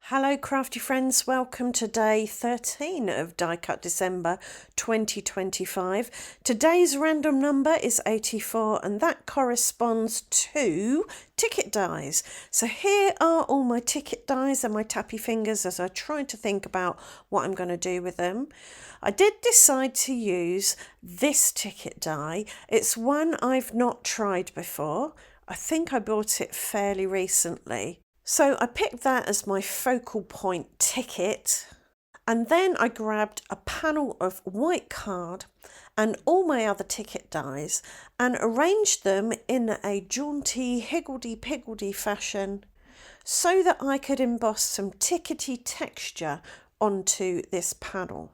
Hello crafty friends, welcome to day 13 of Die Cut December 2025. Today's random number is 84 and that corresponds to ticket dies. So here are all my ticket dies and my tappy fingers as I try to think about what I'm going to do with them. I did decide to use this ticket die. It's one I've not tried before. I think I bought it fairly recently. So I picked that as my focal point ticket, and then I grabbed a panel of white card and all my other ticket dies and arranged them in a jaunty higgledy-piggledy fashion so that I could emboss some tickety texture onto this panel.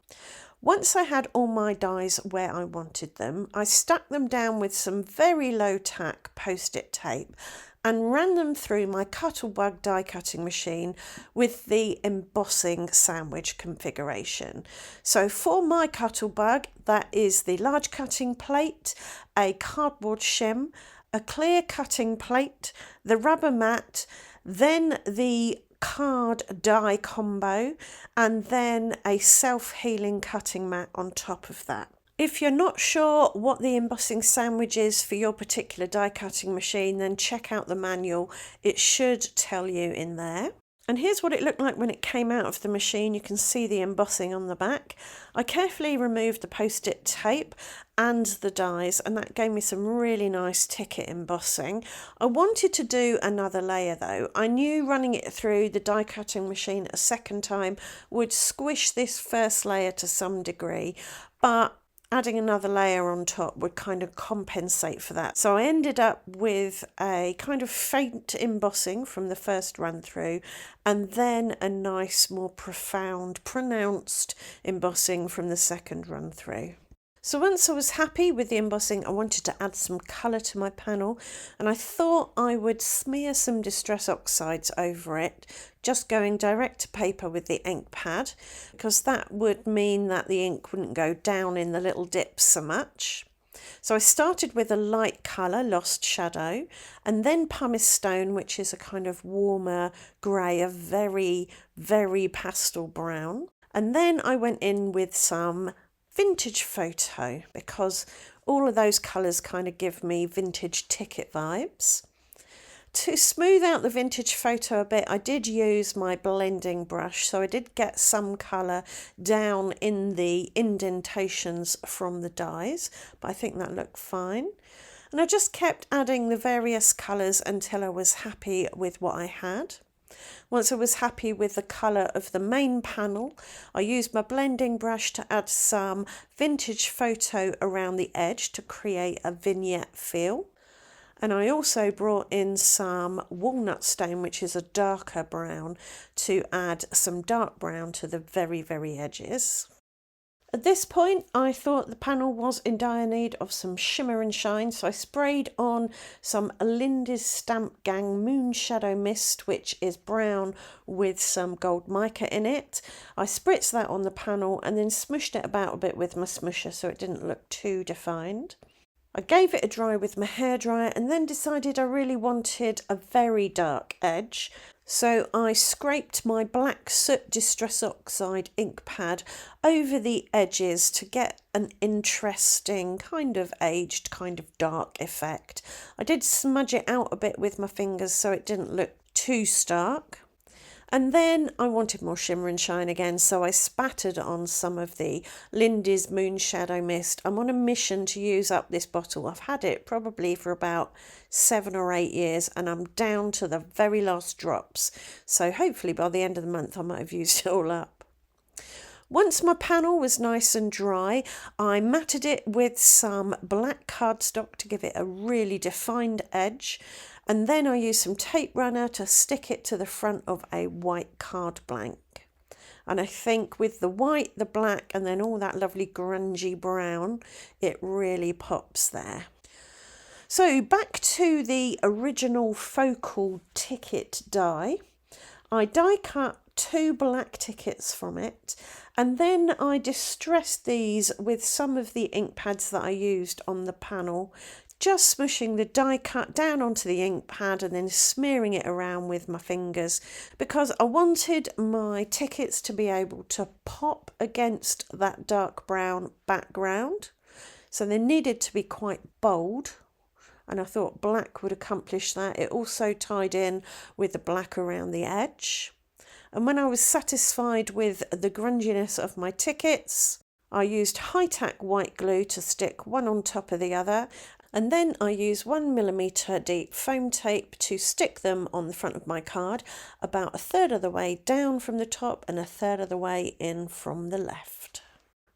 Once I had all my dies where I wanted them, I stuck them down with some very low tack post-it tape and ran them through my Cuttlebug die cutting machine with the embossing sandwich configuration. So for my Cuttlebug, that is the large cutting plate, a cardboard shim, a clear cutting plate, the rubber mat, then the card die combo, and then a self-healing cutting mat on top of that. If you're not sure what the embossing sandwich is for your particular die cutting machine, then check out the manual. It should tell you in there. And here's what it looked like when it came out of the machine. You can see the embossing on the back. I carefully removed the post-it tape and the dies, and that gave me some really nice ticket embossing. I wanted to do another layer though. I knew running it through the die cutting machine a second time would squish this first layer to some degree, but adding another layer on top would kind of compensate for that. So I ended up with a kind of faint embossing from the first run through, and then a nice, more profound, pronounced embossing from the second run through. So once I was happy with the embossing, I wanted to add some colour to my panel, and I thought I would smear some Distress Oxides over it, just going direct to paper with the ink pad, because that would mean that the ink wouldn't go down in the little dips so much. So I started with a light colour, Lost Shadow, and then Pumice Stone, which is a kind of warmer grey, a very, very pastel brown. And then I went in with some Vintage Photo, because all of those colours kind of give me vintage ticket vibes. To smooth out the Vintage Photo a bit, I did use my blending brush, so I did get some colour down in the indentations from the dies, but I think that looked fine. And I just kept adding the various colours until I was happy with what I had. Once I was happy with the colour of the main panel, I used my blending brush to add some Vintage Photo around the edge to create a vignette feel. And I also brought in some Walnut Stone, which is a darker brown, to add some dark brown to the very, very edges. At this point, I thought the panel was in dire need of some shimmer and shine, so I sprayed on some Lindy's Stamp Gang Moon Shadow Mist, which is brown with some gold mica in it. I spritzed that on the panel and then smushed it about a bit with my smusher so it didn't look too defined. I gave it a dry with my hairdryer and then decided I really wanted a very dark edge. So I scraped my black soot Distress Oxide ink pad over the edges to get an interesting kind of aged, kind of dark effect. I did smudge it out a bit with my fingers so it didn't look too stark. And then I wanted more shimmer and shine again, so I spattered on some of the Lindy's Moon Shadow Mist. I'm on a mission to use up this bottle. I've had it probably for about 7 or 8 years, and I'm down to the very last drops. So hopefully by the end of the month I might have used it all up. Once my panel was nice and dry, I matted it with some black cardstock to give it a really defined edge. And then I used some tape runner to stick it to the front of a white card blank. And I think with the white, the black, and then all that lovely grungy brown, it really pops there. So back to the original focal ticket die. I die cut 2 black tickets from it, and then I distressed these with some of the ink pads that I used on the panel just smushing the die cut down onto the ink pad and then smearing it around with my fingers, because I wanted my tickets to be able to pop against that dark brown background. So they needed to be quite bold, and I thought black would accomplish that. It also tied in with the black around the edge. And when I was satisfied with the grunginess of my tickets, I used high-tack white glue to stick one on top of the other, and then I used 1mm deep foam tape to stick them on the front of my card, about a third of the way down from the top and a third of the way in from the left.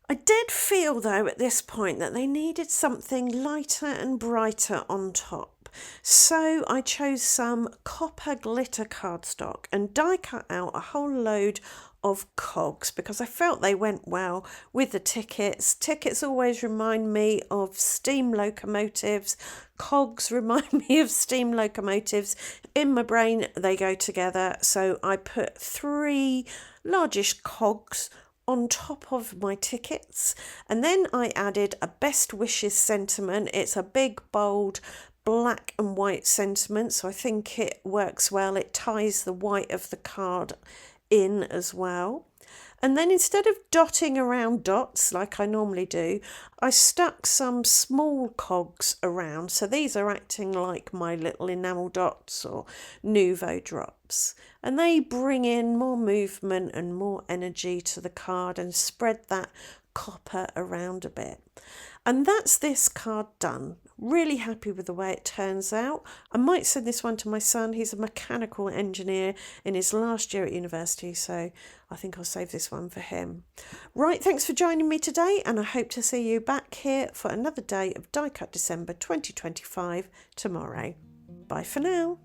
I did feel though at this point that they needed something lighter and brighter on top, so I chose some copper glitter cardstock and die cut out a whole load of cogs because I felt they went well with the tickets. Tickets always remind me of steam locomotives. Cogs remind me of steam locomotives. In my brain they go together, so I put 3 largish cogs on top of my tickets, and then I added a best wishes sentiment. It's a big bold black and white sentiment, so I think it works well. It ties the white of the card in as well. And then instead of dotting around dots like I normally do, I stuck some small cogs around. So these are acting like my little enamel dots or Nouveau drops. And they bring in more movement and more energy to the card and spread that copper around a bit. And that's this card done. Really happy with the way it turns out. I might send this one to my son. He's a mechanical engineer in his last year at university, so I think I'll save this one for him. Right, thanks for joining me today, and I hope to see you back here for another day of Die Cut December 2025 tomorrow. Bye for now.